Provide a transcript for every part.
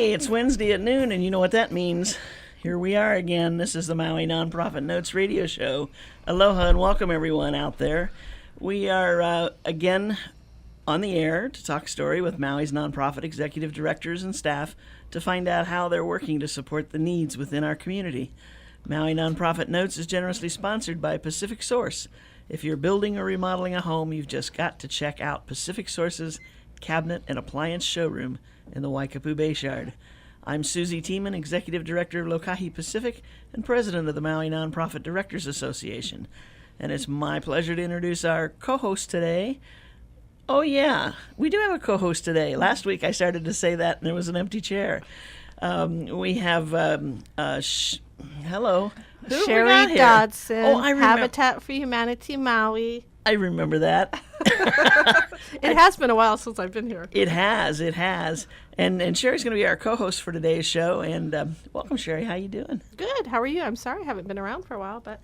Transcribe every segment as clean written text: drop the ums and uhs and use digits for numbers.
Hey, it's Wednesday at noon, and you know what that means. Here we are again. This is the Maui Nonprofit Notes radio show. Aloha and welcome everyone out there. We are again on the air to talk story with Maui's nonprofit executive directors and staff to find out how they're working to support the needs within our community. Maui Nonprofit Notes is generously sponsored by Pacific Source. If you're building or remodeling a home, you've just got to check out Pacific Source's cabinet and appliance showroom in the Waikapu Bayshard. I'm Susie Tiemann, Executive Director of Lokahi Pacific and President of the Maui Nonprofit Directors Association. And it's my pleasure to introduce our co-host today. Oh yeah, we do have a co-host today. Last week I started to say that and there was an empty chair. We have, hello. Who Sherry we got here? Dodson, Oh, I remember. Habitat for Humanity Maui. I remember that. It has been a while since I've been here. It has. And Sherry's going to be our co-host for today's show. And welcome, Sherry. How you doing? Good. How are you? I'm sorry I haven't been around for a while, but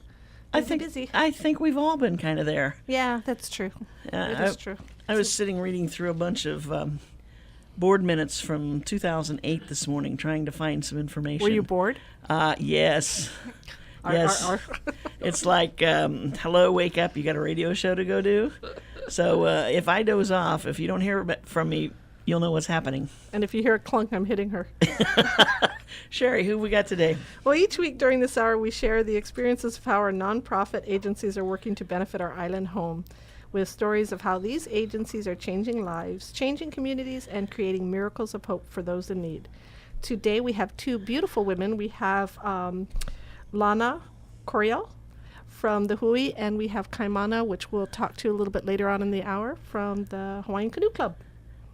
busy. I think we've all been kind of there. Yeah, that's true. It is true. I was sitting reading through a bunch of board minutes from 2008 this morning, trying to find some information. Were you bored? Yes. Yes. It's like, hello, wake up, you got a radio show to go do? So if I doze off, if you don't hear from me, you'll know what's happening. And if you hear a clunk, I'm hitting her. Sherry, who we got today? Well, each week during this hour, we share the experiences of how our nonprofit agencies are working to benefit our island home, with stories of how these agencies are changing lives, changing communities, and creating miracles of hope for those in need. Today, we have two beautiful women. We have Lana Coriel from the Hui, and we have Kaimana, which we'll talk to a little bit later on in the hour, from the Hawaiian Canoe Club.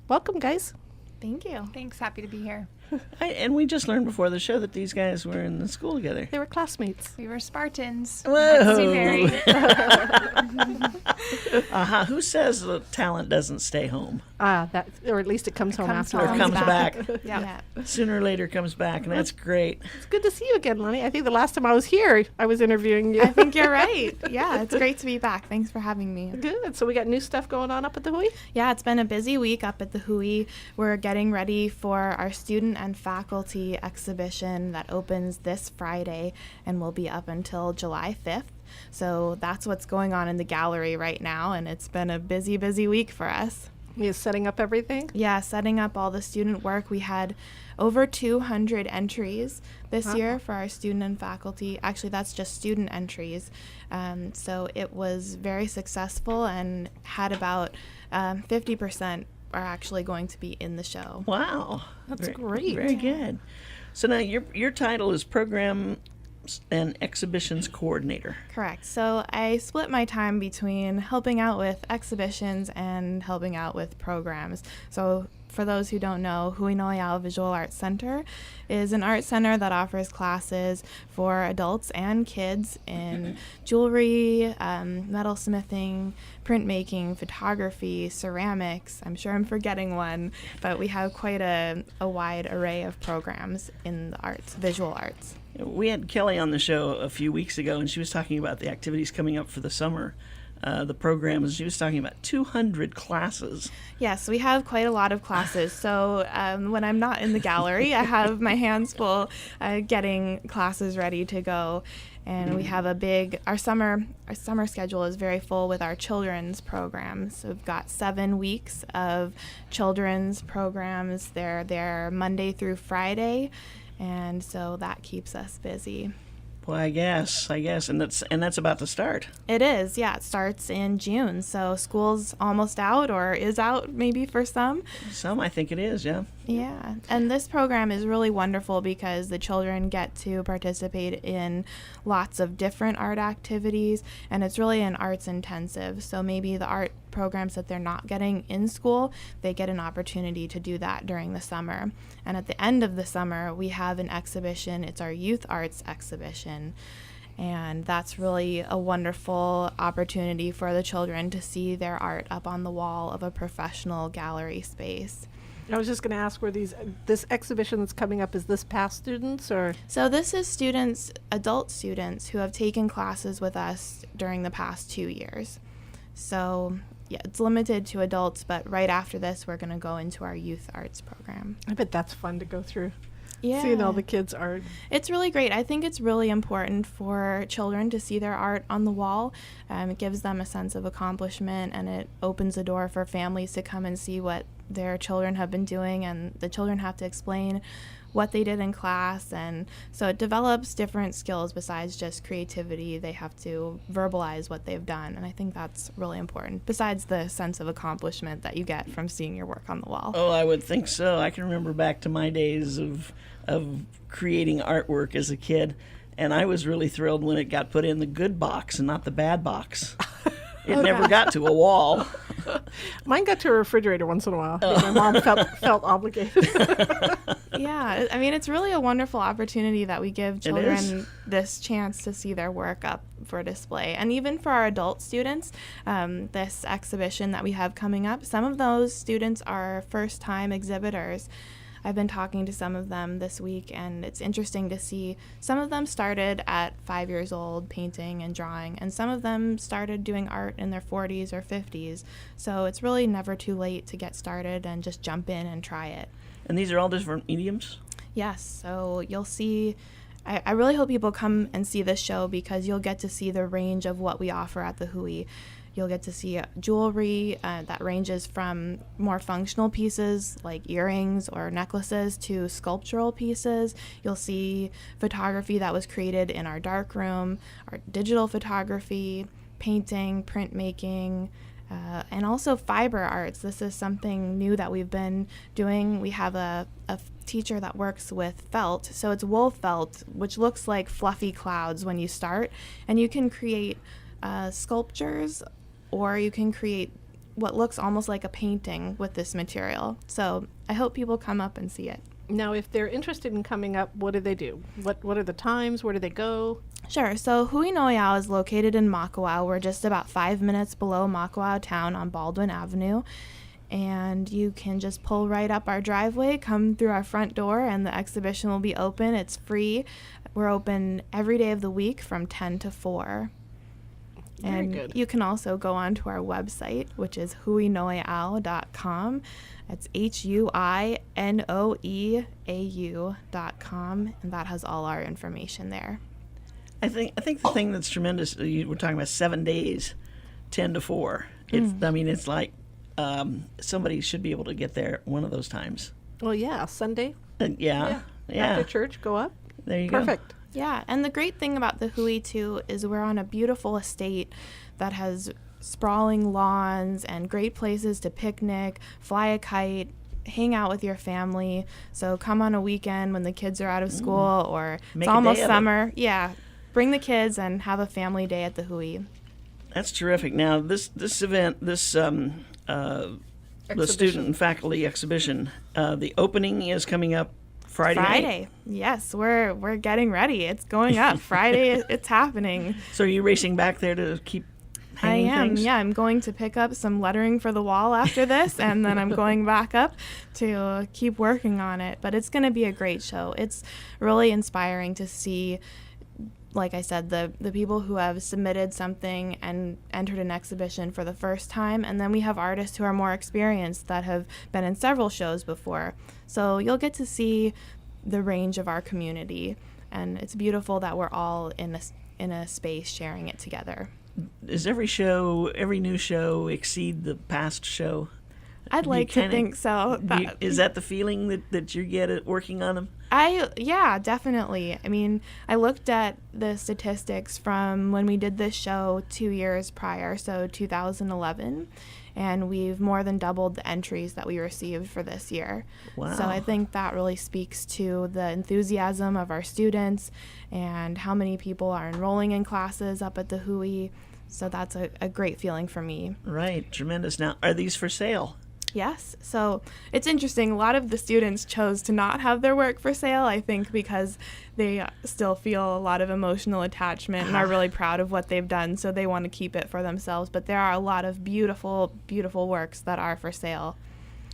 Welcome, guys. Thank you. Thanks. Happy to be here. And we just learned before the show that these guys were in the school together. They were classmates. We were Spartans. Whoa. Who says the talent doesn't stay home? That, or at least it comes home after. Or comes back. Yeah. Sooner or later comes back, and that's great. It's good to see you again, Lonnie. I think the last time I was here, I was interviewing you. I think you're right. Yeah, it's great to be back. Thanks for having me. Good. So we got new stuff going on up at the Hui? Yeah, it's been a busy week up at the Hui. We're getting ready for our student and faculty exhibition that opens this Friday and will be up until July 5th. So that's what's going on in the gallery right now, and it's been a busy, busy week for us. You're setting up everything? Yeah, setting up all the student work. We had over 200 entries this year for our student and faculty. Actually, that's just student entries. So it was very successful and had about 50% are actually going to be in the show. Wow. That's great. Very good. So now your title is Program and Exhibitions Coordinator. Correct. So I split my time between helping out with exhibitions and helping out with programs. So for those who don't know, Hui Noleao Visual Arts Center is an art center that offers classes for adults and kids in jewelry, metalsmithing, printmaking, photography, ceramics. I'm sure I'm forgetting one, but we have quite a wide array of programs in the arts, visual arts. We had Kelly on the show a few weeks ago, and she was talking about the activities coming up for the summer. The programs, she was talking about 200 classes. Yes, we have quite a lot of classes. So when I'm not in the gallery, I have my hands full getting classes ready to go. And we have our summer schedule is very full with our children's programs. So we've got 7 weeks of children's programs. They're there Monday through Friday, and so that keeps us busy. Well, I guess, and that's about to start. It is, yeah. It starts in June, so school's almost out, or is out maybe for some. Some, I think it is, yeah. Yeah, and this program is really wonderful because the children get to participate in lots of different art activities, and it's really an arts intensive. So maybe the art programs that they're not getting in school, they get an opportunity to do that during the summer. And at the end of the summer, we have an exhibition. It's our youth arts exhibition. And that's really a wonderful opportunity for the children to see their art up on the wall of a professional gallery space. I was just going to ask where this exhibition that's coming up, is this past students or? So this is students, adult students who have taken classes with us during the past 2 years. So yeah, it's limited to adults, but right after this, we're going to go into our youth arts program. I bet that's fun to go through. Yeah. Seeing all the kids' art. It's really great. I think it's really important for children to see their art on the wall. It gives them a sense of accomplishment, and it opens the door for families to come and see what their children have been doing, and the children have to explain what they did in class. And so it develops different skills besides just creativity. They have to verbalize what they've done, and I think that's really important, besides the sense of accomplishment that you get from seeing your work on the wall. Oh, I would think so. I can remember back to my days of creating artwork as a kid, and I was really thrilled when it got put in the good box and not the bad box. It never got to a wall. Mine got to a refrigerator once in a while. My mom felt obligated. Yeah, I mean, it's really a wonderful opportunity that we give children this chance to see their work up for display. And even for our adult students, this exhibition that we have coming up, some of those students are first-time exhibitors. I've been talking to some of them this week, and it's interesting to see some of them started at 5 years old painting and drawing, and some of them started doing art in their 40s or 50s. So it's really never too late to get started and just jump in and try it. And these are all different mediums? Yes, so you'll see, I really hope people come and see this show, because you'll get to see the range of what we offer at the Hui. You'll get to see jewelry that ranges from more functional pieces like earrings or necklaces to sculptural pieces. You'll see photography that was created in our darkroom, our digital photography, painting, printmaking, and also fiber arts. This is something new that we've been doing. We have a teacher that works with felt. So it's wool felt, which looks like fluffy clouds when you start. And you can create sculptures, or you can create what looks almost like a painting with this material. So I hope people come up and see it. Now, if they're interested in coming up, what do they do? What are the times? Where do they go? Sure. So Hui Noyao is located in Makawao. We're just about 5 minutes below Makawao town on Baldwin Avenue. And you can just pull right up our driveway, come through our front door, and the exhibition will be open. It's free. We're open every day of the week from 10 to 4. Very And good. you can also go onto our website, which is huinoeau.com. It's huinoeau.com, and that has all our information there. I think the thing that's tremendous, we're talking about 7 days, 10 to 4. I mean, it's like somebody should be able to get there one of those times. Well, yeah, Sunday. Yeah. After church, go up. There you go. Perfect. Yeah, and the great thing about the Hui, too, is we're on a beautiful estate that has sprawling lawns and great places to picnic, fly a kite, hang out with your family. So come on a weekend when the kids are out of school, or Make it's a almost day of it. summer. Yeah, bring the kids and have a family day at the Hui. That's terrific. Now, this event, the student and faculty exhibition, the opening is coming up Friday night. Yes, we're getting ready. It's going up. Friday, it's happening. So are you racing back there to keep hanging I am. things? Yeah, I'm going to pick up some lettering for the wall after this, and then I'm going back up to keep working on it. But it's going to be a great show. It's really inspiring to see, like I said, the people who have submitted something and entered an exhibition for the first time, and then we have artists who are more experienced that have been in several shows before. So you'll get to see the range of our community, and it's beautiful that we're all in a space sharing it together. Does every new show exceed the past show? I'd Do you like to kinda- think so. Is that the feeling that you get at working on them? Yeah, definitely. I mean, I looked at the statistics from when we did this show 2 years prior, so 2011, and we've more than doubled the entries that we received for this year. Wow. So I think that really speaks to the enthusiasm of our students and how many people are enrolling in classes up at the Hui. So that's a great feeling for me. Right, tremendous. Now, are these for sale? Yes. So it's interesting. A lot of the students chose to not have their work for sale, I think, because they still feel a lot of emotional attachment and are really proud of what they've done. So they want to keep it for themselves. But there are a lot of beautiful, beautiful works that are for sale.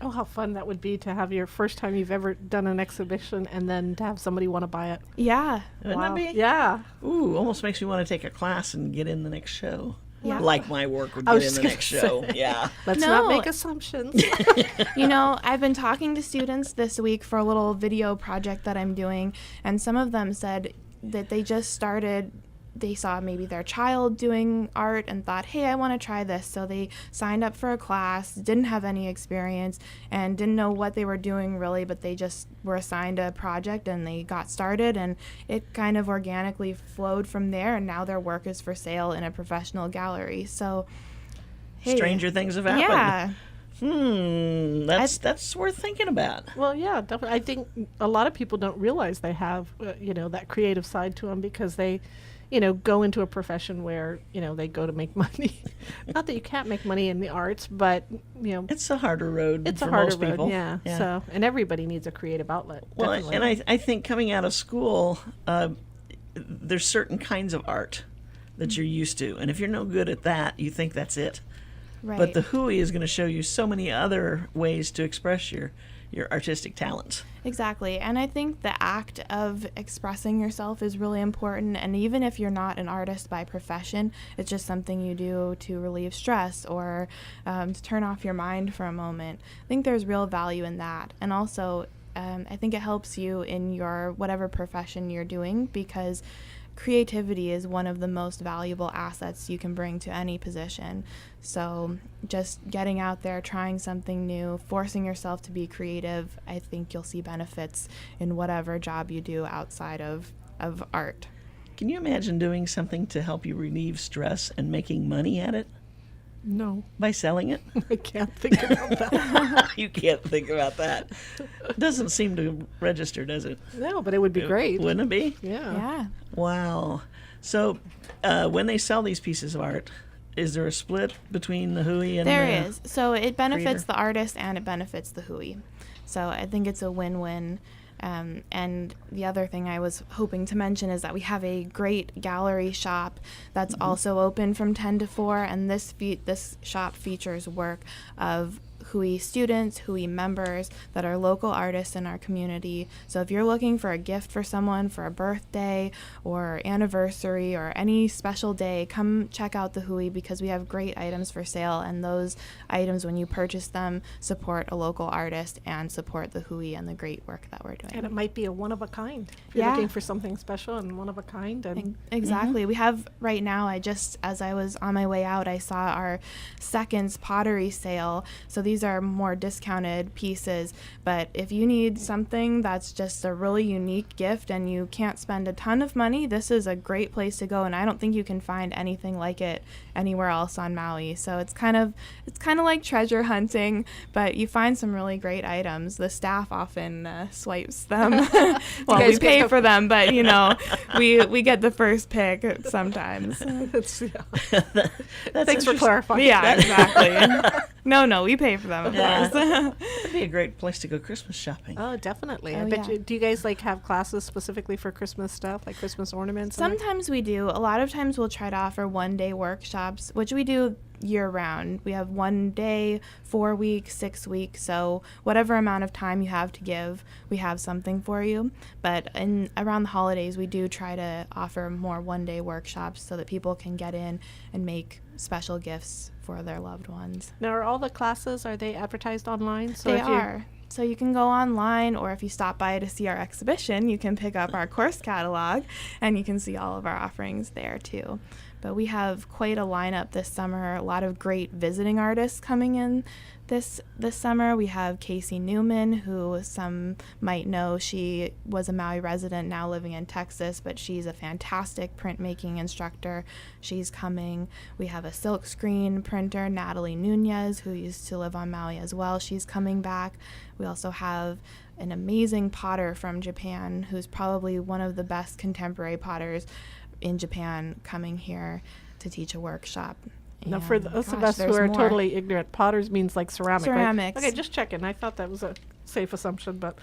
Oh, how fun that would be to have your first time you've ever done an exhibition and then to have somebody want to buy it. Yeah. Wouldn't that be? Yeah. Ooh, almost makes me want to take a class and get in the next show. Yeah. like my work would I get was in just the gonna next show. Yeah. Let's No. not make assumptions. You know, I've been talking to students this week for a little video project that I'm doing, and some of them said that they just started. They saw maybe their child doing art and thought, hey, I want to try this. So they signed up for a class, didn't have any experience, and didn't know what they were doing really, but they just were assigned a project and they got started, and it kind of organically flowed from there, and now their work is for sale in a professional gallery. So, hey, Stranger things have happened. yeah. That's worth thinking about. Well, yeah, definitely. I think a lot of people don't realize they have, that creative side to them because they, go into a profession where, they go to make money. Not that you can't make money in the arts, but, It's a harder road it's for a harder most people. road. Yeah. So, and everybody needs a creative outlet. Well, definitely. and I think coming out of school, there's certain kinds of art that you're used to, and if you're no good at that, you think that's it. Right. But the Hui is going to show you so many other ways to express your artistic talents. Exactly. And I think the act of expressing yourself is really important. And even if you're not an artist by profession, it's just something you do to relieve stress or to turn off your mind for a moment. I think there's real value in that. And also, I think it helps you in your whatever profession you're doing, because creativity is one of the most valuable assets you can bring to any position. So just getting out there, trying something new, forcing yourself to be creative, I think you'll see benefits in whatever job you do outside of art. Can you imagine doing something to help you relieve stress and making money at it No, by selling it? I can't think about that. You can't think about that. Doesn't seem to register, does it? No, but it would be great. Wouldn't it be? Yeah. Yeah. Wow. So when they sell these pieces of art, is there a split between the Hui and There the... is. So it benefits creator? the artist and it benefits the Hui. So I think it's a win-win. And the other thing I was hoping to mention is that we have a great gallery shop that's also open from 10 to 4, and this shop features work of Hui students, Hui members that are local artists in our community. So if you're looking for a gift for someone for a birthday or anniversary or any special day, come check out the Hui, because we have great items for sale, and those items, when you purchase them, support a local artist and support the Hui and the great work that we're doing. And it might be a one of a kind. If you're Yeah. looking for something special and one of a kind. And Exactly. We have right now, as I was on my way out, I saw our seconds pottery sale. So these are more discounted pieces. But if you need something that's just a really unique gift and you can't spend a ton of money, this is a great place to go. And I don't think you can find anything like it anywhere else on Maui. So it's kind of like treasure hunting, but you find some really great items. The staff often swipes them. Well, we pay for them, but we get the first pick sometimes. That's, yeah. That's Thanks for interesting. clarifying. Yeah, exactly. No, we pay for them, of Yeah. course. That'd be a great place to go Christmas shopping. Oh, definitely. I Oh, bet yeah. you. Do you guys have classes specifically for Christmas stuff, like Christmas ornaments? and Sometimes we do. A lot of times we'll try to offer one-day workshops, which we do year-round. We have 1 day, 4 weeks, 6 weeks. So whatever amount of time you have to give, we have something for you. But around the holidays, we do try to offer more one-day workshops so that people can get in and make special gifts for their loved ones. Now, are all the classes, are they advertised online? So They if you- are. So you can go online, or if you stop by to see our exhibition, you can pick up our course catalog and you can see all of our offerings there too. But we have quite a lineup this summer, a lot of great visiting artists coming in this summer. We have Casey Newman, who some might know. She was a Maui resident, now living in Texas, but she's a fantastic printmaking instructor. She's coming. We have a silkscreen printer, Natalie Nunez, who used to live on Maui as well. She's coming back. We also have an amazing potter from Japan, who's probably one of the best contemporary potters in Japan, coming here to teach a workshop. Now, for And, those of gosh, us who there's are more. totally ignorant, potters means like ceramic, Ceramics. right? Okay, just checking. I thought that was a safe assumption, but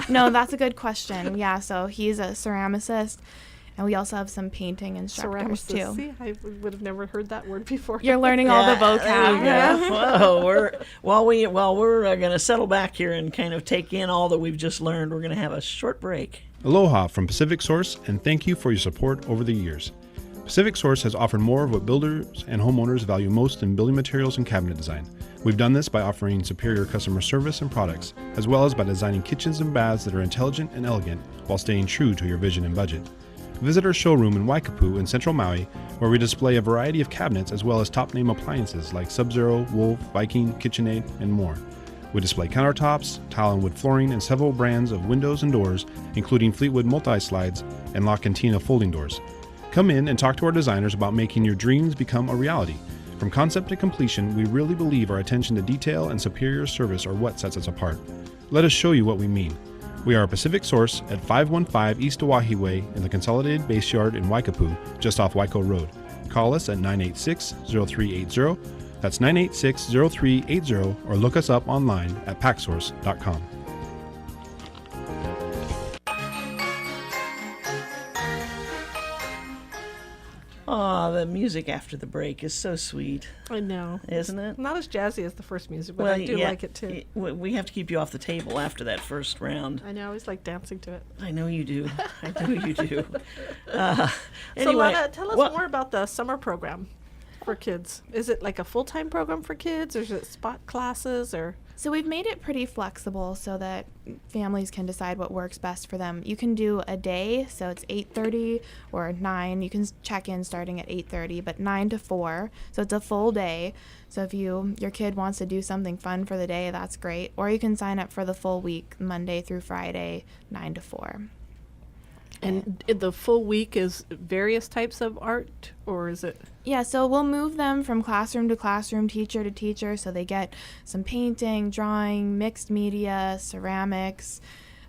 No, that's a good question. Yeah, so he's a ceramicist, and we also have some painting instructors ceramicist. too. See, I would have never heard that word before. You're learning all the vocab. There you Yeah. go. Whoa, we're going to settle back here and kind of take in all that we've just learned. We're going to have a short break. Aloha from Pacific Source, and thank you for your support over the years. Pacific Source has offered more of what builders and homeowners value most in building materials and cabinet design. We've done this by offering superior customer service and products, as well as by designing kitchens and baths that are intelligent and elegant while staying true to your vision and budget. Visit our showroom in Waikapu in Central Maui, where we display a variety of cabinets as well as top-name appliances like Sub-Zero, Wolf, Viking, KitchenAid, and more. We display countertops, tile and wood flooring, and several brands of windows and doors, including Fleetwood multi-slides and La Cantina folding doors. Come in and talk to our designers about making your dreams become a reality. From concept to completion, we really believe our attention to detail and superior service are what sets us apart. Let us show you what we mean. We are a Pacific Source at 515 East Oahe Way in the Consolidated Base Yard in Waikapu, just off Waiko Road. Call us at 986-0380. That's 986-0380, or look us up online at packsource.com. Aw, the music after the break is so sweet, I know. isn't it? Not as jazzy as the first music, but I do yeah, like it too. We have to keep you off the table after that first round. I know. I always like dancing to it. I know you do. I know you do. So, Anyway, Lana, tell us what- more about the summer program for kids. Is it like a full-time program for kids, or is it spot classes, or? So we've made it pretty flexible so that families can decide what works best for them. You can do a day, so it's 8:30 or 9. You can check in starting at 8:30, but 9 to 4. So it's a full day. So if your kid wants to do something fun for the day, that's great. Or you can sign up for the full week, Monday through Friday, 9 to 4. And the full week is various types of art, or is it? Yeah, so we'll move them from classroom to classroom, teacher to teacher, so they get some painting, drawing, mixed media, ceramics,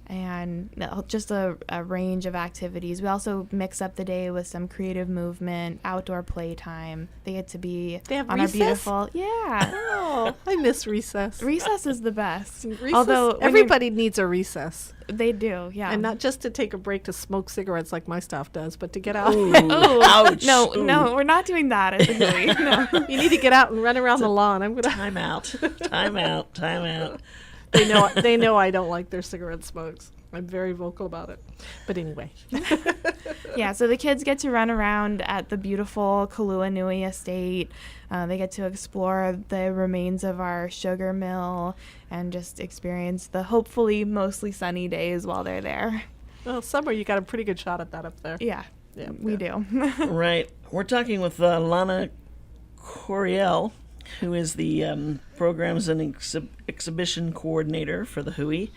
and just a range of activities. We also mix up the day with some creative movement, outdoor playtime. They get to be They have on recess? our beautiful, yeah. Oh, I miss recess. Recess is the best. Recess, Although when everybody needs a recess, they do, yeah. and not just to take a break to smoke cigarettes like my staff does, but to get out. Ooh, ouch. No, Ooh. no, we're not doing that at the Hui. No. You need to get out and run around the lawn. I'm gonna. Time out. Time out. Time out. They know I don't like their cigarette smokes. I'm very vocal about it. But anyway. Yeah, so the kids get to run around at the beautiful Kalua Nui estate. They get to explore the remains of our sugar mill and just experience the hopefully mostly sunny days while they're there. Well, summer you got a pretty good shot at that up there. Yeah, Yeah, we yeah. do. Right. We're talking with Lana Coriel, who is the programs and exhibition coordinator for the Hui,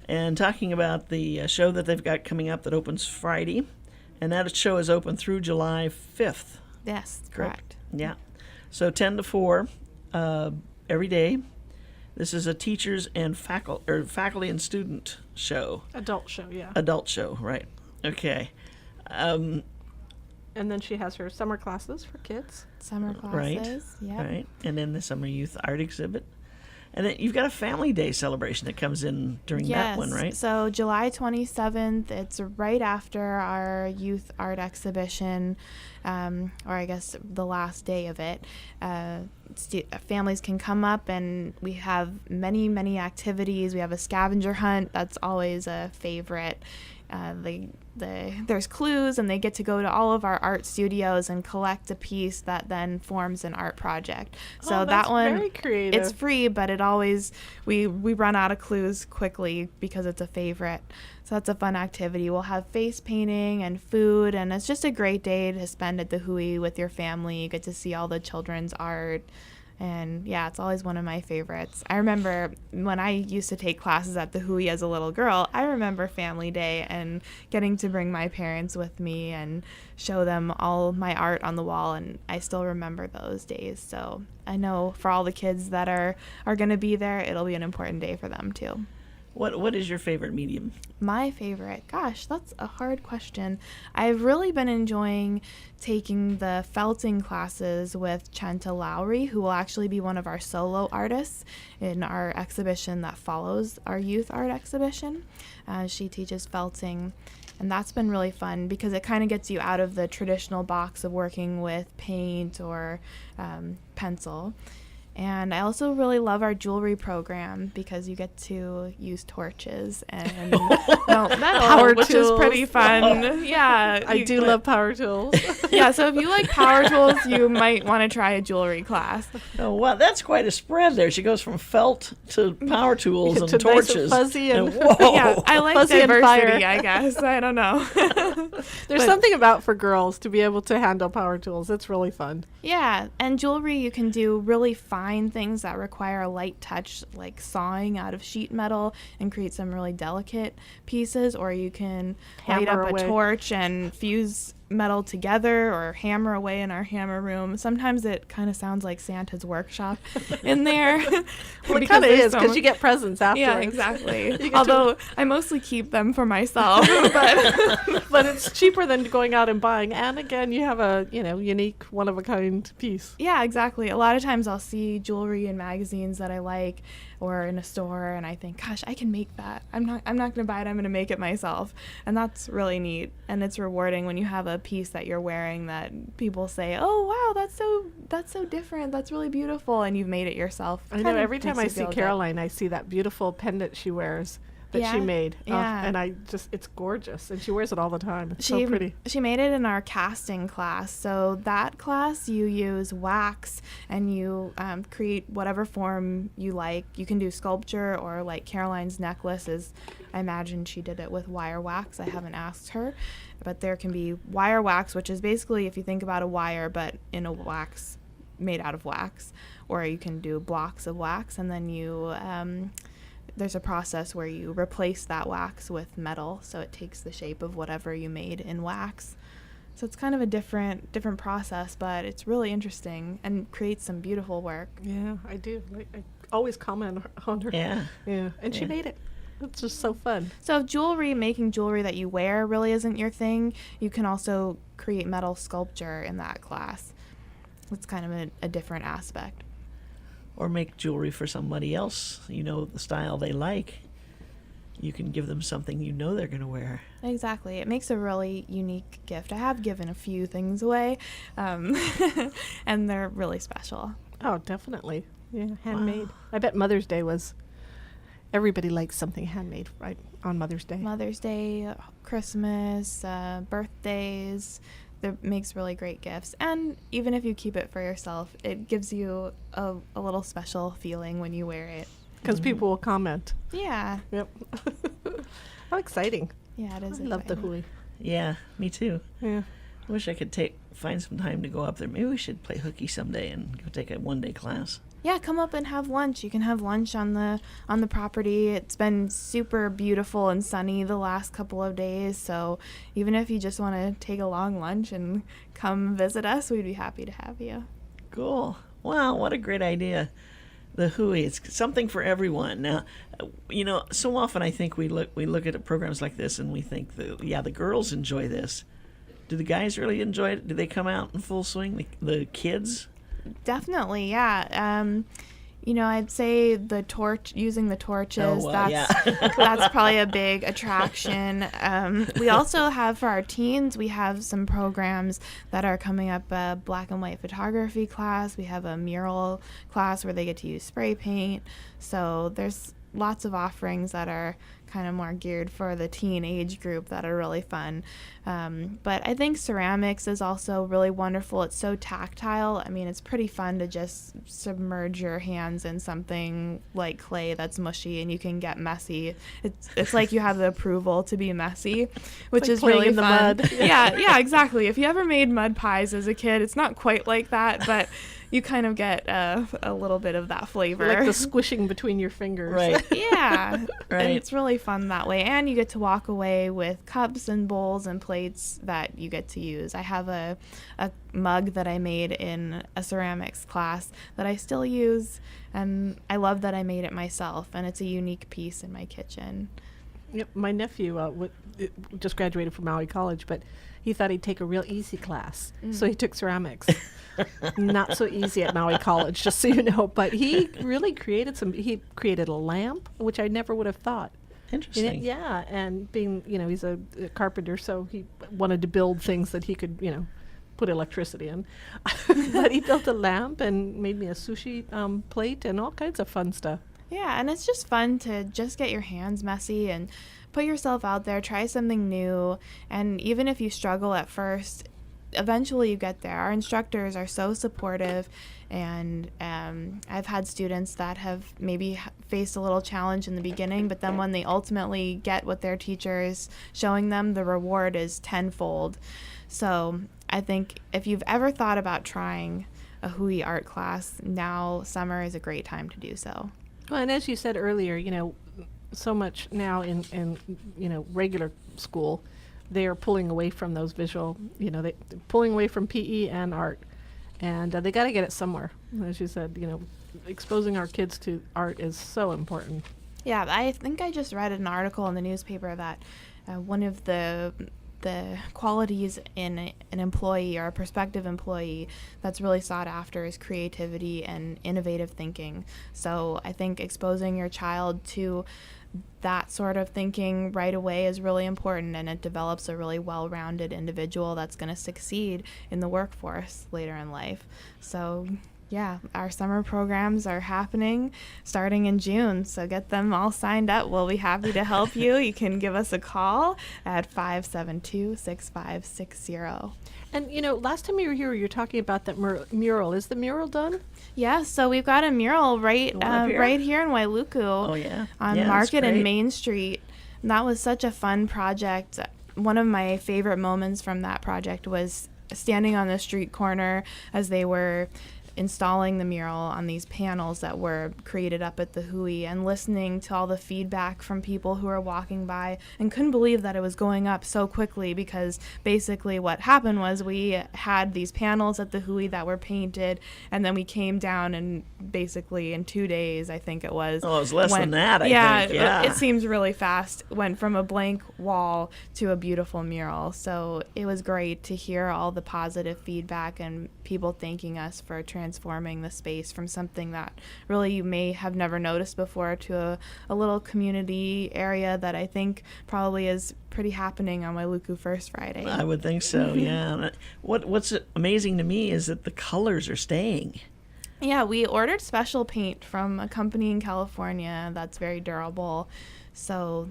and talking about the show that they've got coming up that opens Friday. And that show is open through July 5th. Yes, correct. Yeah. So 10 to 4 every day. This is a teachers and faculty and student show. Adult show, yeah. Adult show, right. Okay. And then she has her summer classes for kids. Summer Right. classes. Yeah. Right. And then the summer youth art exhibit. And then you've got a family day celebration that comes in during that one, right? So July 27th, it's right after our youth art exhibition, or I guess the last day of it. Families can come up and we have many, many activities. We have a scavenger hunt. That's always a favorite. There's clues, and they get to go to all of our art studios and collect a piece that then forms an art project. So Oh, that that's one, very creative. it's free, but it always we run out of clues quickly because it's a favorite. So that's a fun activity. We'll have face painting and food, and it's just a great day to spend at the Hui with your family. You get to see all the children's art. And yeah, it's always one of my favorites. I remember when I used to take classes at the Hui as a little girl, I remember Family Day and getting to bring my parents with me and show them all my art on the wall, and I still remember those days. So I know for all the kids that are going to be there, it'll be an important day for them too. What is your favorite medium? My favorite, gosh, that's a hard question. I've really been enjoying taking the felting classes with Chenta Lowry, who will actually be one of our solo artists in our exhibition that follows our youth art exhibition. She teaches felting, and that's been really fun because it kind of gets you out of the traditional box of working with paint or pencil. And I also really love our jewelry program because you get to use torches and metal, which is pretty fun. Yeah. I do love power tools. Yeah, so if you like power tools, you might want to try a jewelry class. Oh, wow, that's quite a spread there. She goes from felt to power tools and To nice and torches. fuzzy and whoa. Yeah, I like Fuzzy and diversity, fire. I guess. I don't know. There's But- something about for girls to be able to handle power tools. It's really fun. Yeah, and jewelry, you can do really fine things that require a light touch, like sawing out of sheet metal and create some really delicate pieces, or you can light Hammer up away. a torch and fuse metal together or hammer away in our hammer room. Sometimes it kind of sounds like Santa's workshop in there. Well, it because kind of there's is so because much- you get presents afterwards. Yeah, exactly. get to- Although I mostly keep them for myself, but But it's cheaper than going out and buying. And again, you have a unique, one of a kind piece. yeah, exactly. A lot of times I'll see jewelry in magazines that I like or in a store and I think, gosh, I can make that. I'm not going to buy it. I'm going to make it myself. And that's really neat. And it's rewarding when you have a piece that you're wearing that people say, "Oh, wow, that's so different. That's really beautiful." And you've made it yourself. I know Kinda every time makes I you see feel good. Caroline, I see that beautiful pendant she wears that she Yeah, made. yeah. And it's gorgeous. And she wears it all the time. It's so pretty. She made it in our casting class. So that class, you use wax and you create whatever form you like. You can do sculpture or like Caroline's necklace is, I imagine she did it with wire wax. I haven't asked her. But there can be wire wax, which is basically if you think about a wire but in a wax made out of wax. Or you can do blocks of wax and then you... there's a process where you replace that wax with metal, so it takes the shape of whatever you made in wax. So it's kind of a different process, but it's really interesting and creates some beautiful work. Yeah, I do. I always comment on her. Yeah. Yeah. And she Yeah. made it. It's just so fun. So if making jewelry that you wear really isn't your thing, you can also create metal sculpture in that class. It's kind of a different aspect. Or make jewelry for somebody else, the style they like. You can give them something they're going to wear. Exactly. It makes a really unique gift. I have given a few things away, and they're really special. Oh, definitely. Yeah, handmade. Wow. I bet Mother's Day was... Everybody likes something handmade, right, on Mother's Day. Mother's Day, Christmas, birthdays, that makes really great gifts. And even if you keep it for yourself, it gives you a little special feeling when you wear it. Because people will comment. Yeah. Yep. How exciting. Yeah, it is. I love the exciting. hui. Yeah, me too. Yeah. I wish I could find some time to go up there. Maybe we should play hooky someday and go take a one-day class. Yeah, come up and have lunch. You can have lunch on the property. It's been super beautiful and sunny the last couple of days, so even if you just want to take a long lunch and come visit us, we'd be happy to have you. Cool. Wow, what a great idea. The hui, it's something for everyone. Now, so often I think we look at programs like this and we think the girls enjoy this. Do the guys really enjoy it? Do they come out in full swing? The kids? Definitely, yeah. I'd say using the torches, that's probably a big attraction. We also have, for our teens, we have some programs that are coming up, a black and white photography class. We have a mural class where they get to use spray paint. So there's lots of offerings that are kind of more geared for the teen age group that are really fun. But I think ceramics is also really wonderful. It's so tactile. I mean, it's pretty fun to just submerge your hands in something like clay that's mushy and you can get messy. It's like you have the approval to be messy, which like is playing really in the fun. mud. Yeah, exactly. If you ever made mud pies as a kid, it's not quite like that, but you kind of get a little bit of that flavor. Like the squishing between your fingers. Right. Yeah. Right. And it's really fun that way. And you get to walk away with cups and bowls and plates that you get to use. I have a mug that I made in a ceramics class that I still use. And I love that I made it myself. And it's a unique piece in my kitchen. Yep. My nephew just graduated from Maui College, but he thought he'd take a real easy class. So he took ceramics. Not so easy at Maui College, just so you know. But he really created he created a lamp, which I never would have thought. Interesting. Yeah, and being, he's a carpenter, so he wanted to build things that he could, put electricity in. But he built a lamp and made me a sushi plate and all kinds of fun stuff. Yeah, and it's just fun to just get your hands messy and put yourself out there, try something new, and even if you struggle at first, eventually you get there. Our instructors are so supportive, and I've had students that have maybe faced a little challenge in the beginning, but then when they ultimately get what their teacher is showing them, the reward is tenfold. So I think if you've ever thought about trying a Hui art class, now summer is a great time to do so. Well, and as you said earlier, so much now in regular school, they are pulling away from those visual, they're pulling away from PE and art. And they got to get it somewhere. As you said, exposing our kids to art is so important. Yeah, I think I just read an article in the newspaper that one of the qualities in an employee or a prospective employee that's really sought after is creativity and innovative thinking. So I think exposing your child to that sort of thinking right away is really important, and it develops a really well-rounded individual that's going to succeed in the workforce later in life. So yeah, our summer programs are happening starting in June, so get them all signed up. We'll be happy to help you. You can give us a call at 572-6560. And, last time you were here, you were talking about that mural. Is the mural done? Yeah, so we've got a mural right here in Wailuku. Oh, yeah. On Yeah, Market that's and great. Main Street. And that was such a fun project. One of my favorite moments from that project was standing on the street corner as they were installing the mural on these panels that were created up at the Hui, and listening to all the feedback from people who were walking by, and couldn't believe that it was going up so quickly, because basically what happened was we had these panels at the Hui that were painted, and then we came down and basically in 2 days, I think it was. Oh, it was less than that, I think. Yeah, it seems really fast. Went from a blank wall to a beautiful mural. So it was great to hear all the positive feedback and people thanking us for transforming the space from something that really you may have never noticed before to a little community area that I think probably is pretty happening on Wailuku First Friday. I would think so, yeah. What's amazing to me is that the colors are staying. Yeah, we ordered special paint from a company in California that's very durable, so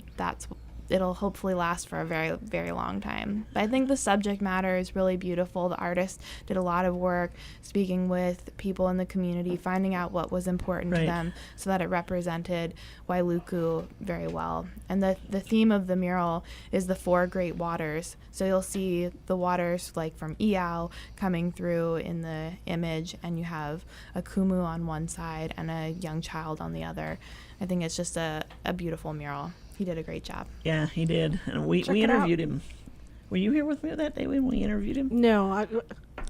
it'll hopefully last for a very, very long time. But I think the subject matter is really beautiful. The artist did a lot of work speaking with people in the community, finding out what was important to them so that it represented Wailuku very well. And the theme of the mural is the 4 great waters. So you'll see the waters like from Iao coming through in the image, and you have a kumu on one side and a young child on the other. I think it's just a beautiful mural. He did a great job. Yeah, he did. And we interviewed him. Were you here with me that day when we interviewed him? No,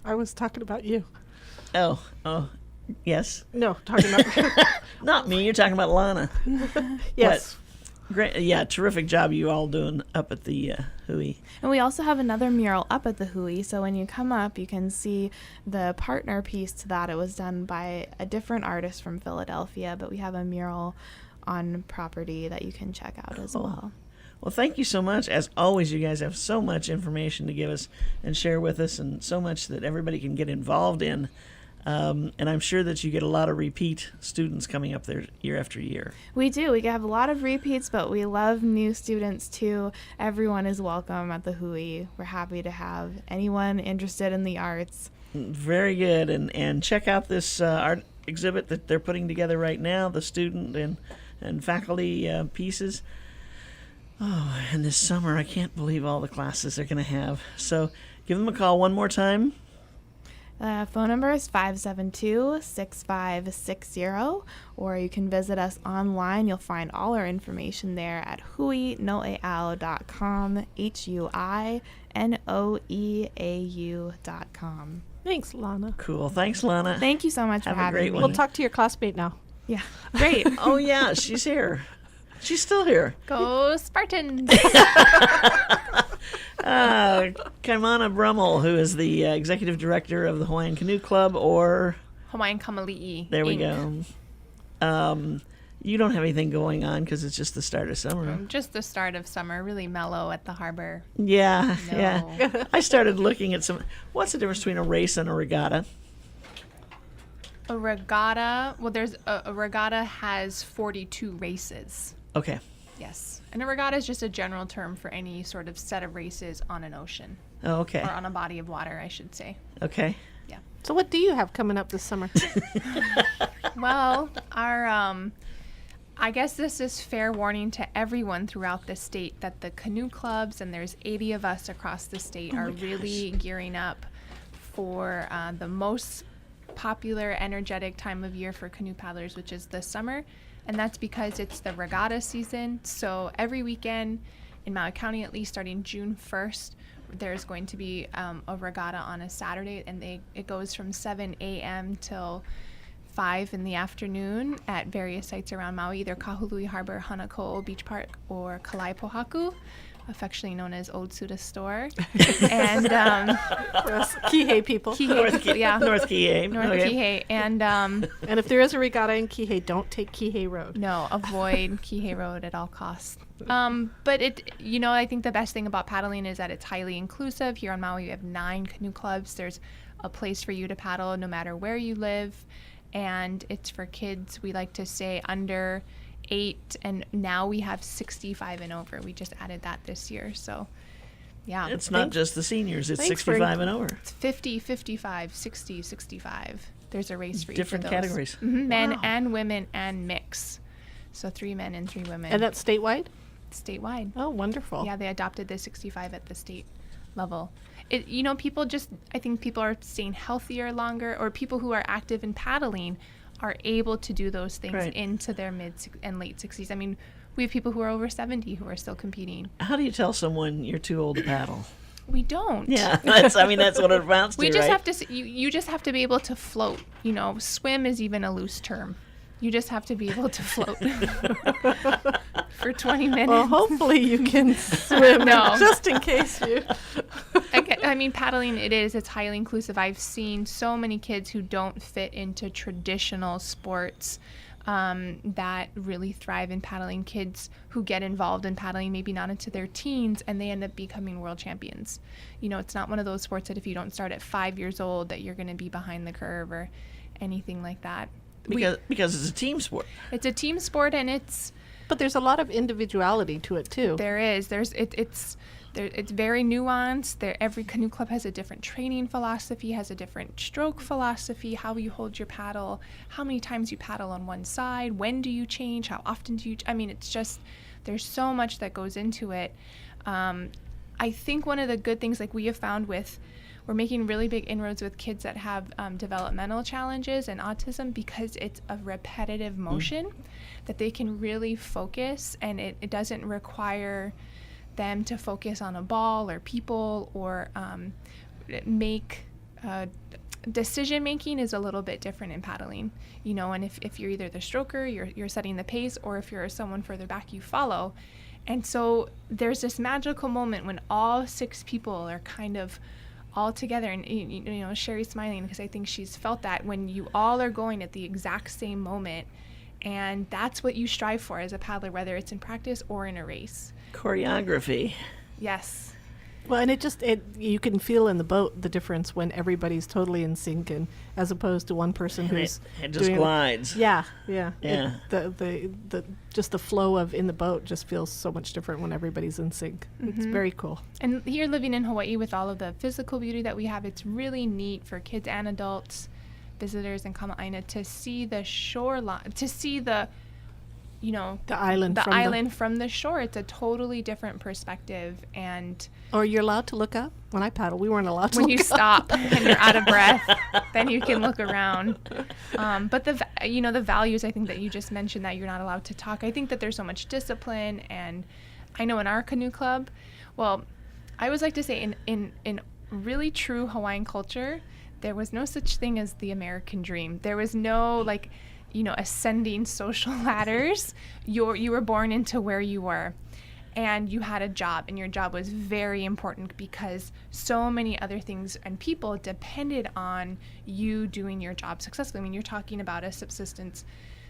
I was talking about you. Oh, yes. No, talking about Not me. You're talking about Lana. yes. Great. Yeah, terrific job you all doing up at the Hui. And we also have another mural up at the Hui, so when you come up, you can see the partner piece to that. It was done by a different artist from Philadelphia, but we have a mural on property that you can check out as well. Well, thank you so much. As always, you guys have so much information to give us and share with us, and so much that everybody can get involved in. And I'm sure that you get a lot of repeat students coming up there year after year. We do. We have a lot of repeats, but we love new students too. Everyone is welcome at the Hui. We're happy to have anyone interested in the arts. Very good. And check out this art exhibit that they're putting together right now, the student and faculty pieces. Oh, and this summer, I can't believe all the classes they're going to have. So give them a call one more time. Phone number is 572-6560, or you can visit us online. You'll find all our information there at huinoeau.com, huinoeau.com. Thanks, Lana. Cool. Thanks, Lana. Thank you so much Have for a having great me. one. We'll talk to your classmate now. Yeah, great. Oh, yeah, she's here. She's still here. Go Spartans! Kaimana Brummel, who is the executive director of the Hawaiian Canoe Club, or Hawaiian Kamali'i. there we Inc. go. You don't have anything going on because it's just the start of summer. Just the start of summer, really mellow at the harbor. Yeah, No. yeah. I started looking at what's the difference between a race and a regatta? A regatta, well, there's a regatta has 42 races. Okay. Yes. And a regatta is just a general term for any sort of set of races on an ocean Oh, okay. or on a body of water, I should say. Okay. Yeah. So what do you have coming up this summer? Well, I guess this is fair warning to everyone throughout the state that the canoe clubs, and there's 80 of us across the state, are really gearing up for the most popular, energetic time of year for canoe paddlers, which is the summer. And that's because it's the regatta season. So every weekend in Maui County, at least starting June 1st, there's going to be a regatta on a Saturday, and it goes from 7 a.m. till 5 in the afternoon at various sites around Maui, either Kahului Harbor, Hanako'o Beach Park, or Kalaipohaku, affectionately known as Old Suda Store. And For us Kihei people. Kihei, yeah, North Kihei. North Okay. Kihei. And And if there is a regatta in Kihei, don't take Kihei Road. no, avoid Kihei Road at all costs. But I think the best thing about paddling is that it's highly inclusive. Here on Maui, we have 9 canoe clubs. There's a place for you to paddle no matter where you live. And it's for kids, we like to say under 8, and now we have 65 and over. We just added that this year. So, yeah. It's not just the seniors, it's Thanks for 65 and over. It's 50, 55, 60, 65. There's a race for Different each of those. categories. Men Wow. and women and mix. So 3 men and 3 women. And that's statewide? statewide. Oh, wonderful. Yeah, they adopted the 65 at the state level. I think people are staying healthier longer, or people who are active in paddling are able to do those things Right. into their mid and late 60s. I mean, we have people who are over 70 who are still competing. How do you tell someone you're too old to paddle? We don't. Yeah, that's what it amounts to, We just right? have to, you just have to be able to float. Swim is even a loose term. You just have to be able to float for 20 minutes. Well, hopefully you can swim, No. just in case you... I mean, paddling, it's highly inclusive. I've seen so many kids who don't fit into traditional sports that really thrive in paddling. Kids who get involved in paddling, maybe not into their teens, and they end up becoming world champions. It's not one of those sports that if you don't start at 5 years old that you're going to be behind the curve or anything like that. Because it's a team sport. It's a team sport, and it's But there's a lot of individuality to it, too. it's very nuanced. Every canoe club has a different training philosophy, has a different stroke philosophy, how you hold your paddle, how many times you paddle on one side, when do you change, how often do you... I mean, it's just, there's so much that goes into it. I think one of the good things, like we have found we're making really big inroads with kids that have developmental challenges and autism, because it's a repetitive motion that they can really focus, and it doesn't require them to focus on a ball or people or make decision making is a little bit different in paddling, and if you're either the stroker, you're setting the pace, or if you're someone further back, you follow. And so there's this magical moment when all 6 people are kind of all together, and Sherry's smiling because I think she's felt that, when you all are going at the exact same moment, and that's what you strive for as a paddler, whether it's in practice or in a race. Choreography. Yes. Well, and you can feel in the boat the difference when everybody's totally in sync, and as opposed to one person And who's it just doing glides. Yeah. Yeah. The just the flow of in the boat just feels so much different when everybody's in sync. It's very cool. And here, living in Hawaii with all of the physical beauty that we have, it's really neat for kids and adults, visitors in Kama'aina, to see the shoreline, to see the The island from the shore. It's a totally different perspective. And Or you're allowed to look up. When I paddle, we weren't allowed to when look you up. stop and you're out of breath, then you can look around. But the values, I think, that you just mentioned, that you're not allowed to talk. I think that there's so much discipline, and I know in our canoe club, well, I always like to say in really true Hawaiian culture, there was no such thing as the American dream. There was no ascending social ladders. You were born into where you were, and you had a job, and your job was very important because so many other things and people depended on you doing your job successfully. I mean, you're talking about a subsistence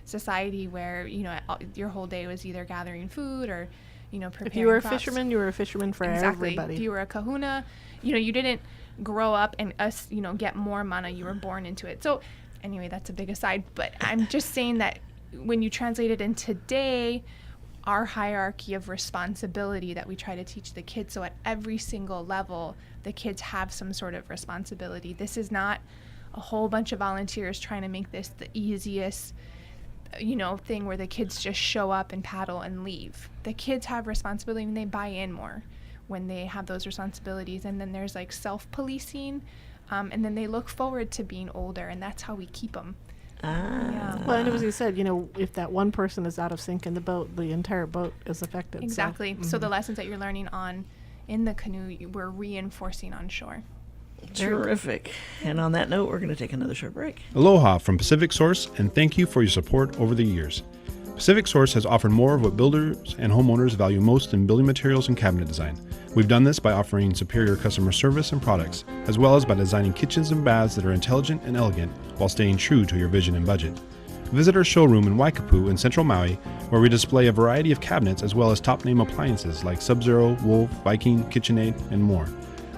society where, your whole day was either gathering food or, preparing If you were a crops. fisherman, you were a fisherman for Exactly. everybody. If you were a kahuna, you didn't grow up and get more mana. You were born into it. So anyway, that's a big aside. But I'm just saying that when you translate it in today, our hierarchy of responsibility that we try to teach the kids, so at every single level, the kids have some sort of responsibility. This is not a whole bunch of volunteers trying to make this the easiest thing where the kids just show up and paddle and leave. The kids have responsibility and they buy in more when they have those responsibilities. And then there's like self-policing, and then they look forward to being older, and that's how we keep them. Yeah. Well, and as you said, if that one person is out of sync in the boat, the entire boat is affected. so- Exactly. So the lessons that you're learning in the canoe, we're reinforcing on shore. Terrific. And on that note, we're going to take another short break. Aloha from Pacific Source, and thank you for your support over the years. Pacific Source has offered more of what builders and homeowners value most in building materials and cabinet design. We've done this by offering superior customer service and products, as well as by designing kitchens and baths that are intelligent and elegant while staying true to your vision and budget. Visit our showroom in Waikapu in central Maui, where we display a variety of cabinets as well as top-name appliances like Sub-Zero, Wolf, Viking, KitchenAid, and more.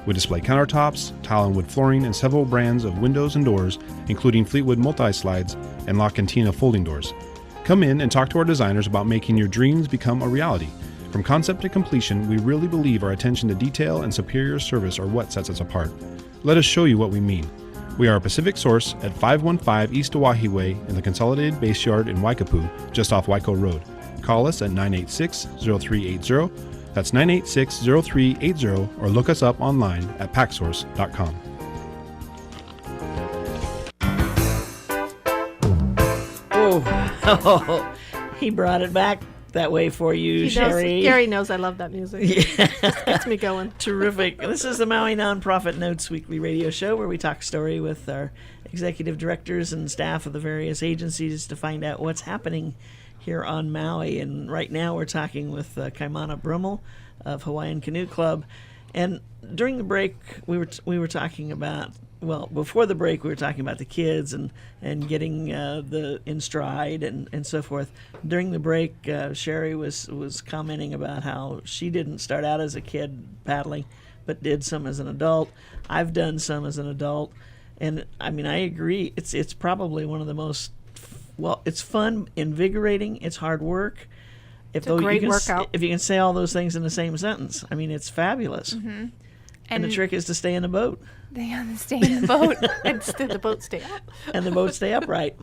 We display countertops, tile and wood flooring, and several brands of windows and doors, including Fleetwood multi-slides and La Cantina folding doors. Come in and talk to our designers about making your dreams become a reality. From concept to completion, we really believe our attention to detail and superior service are what sets us apart. Let us show you what we mean. We are a Pacific Source at 515 East Oahe Way in the Consolidated Base Yard in Waikapu, just off Waiko Road. Call us at 986-0380. That's 986-0380, or look us up online at packsource.com. Oh, he brought it back that way for you, He knows, Sherry. Gary knows I love that music. Yeah. Just gets me going. Terrific. This is the Maui Nonprofit Notes weekly radio show where we talk story with our executive directors and staff of the various agencies to find out what's happening here on Maui. And right now we're talking with Kaimana Brummel of Hawaiian Canoe Club. And during the break, we were talking about, well, before the break, we were talking about the kids and getting the in stride and so forth. During the break, Sherry was commenting about how she didn't start out as a kid paddling, but did some as an adult. I've done some as an adult, and I mean, I agree. It's probably one of the most, well, it's fun, invigorating. It's hard work. It's a great workout. If you can say all those things in the same sentence, I mean, it's fabulous. Mm-hmm. And the trick is to stay in the boat. They stay in the boat. Instead, the boat stay up. And the boat stay upright.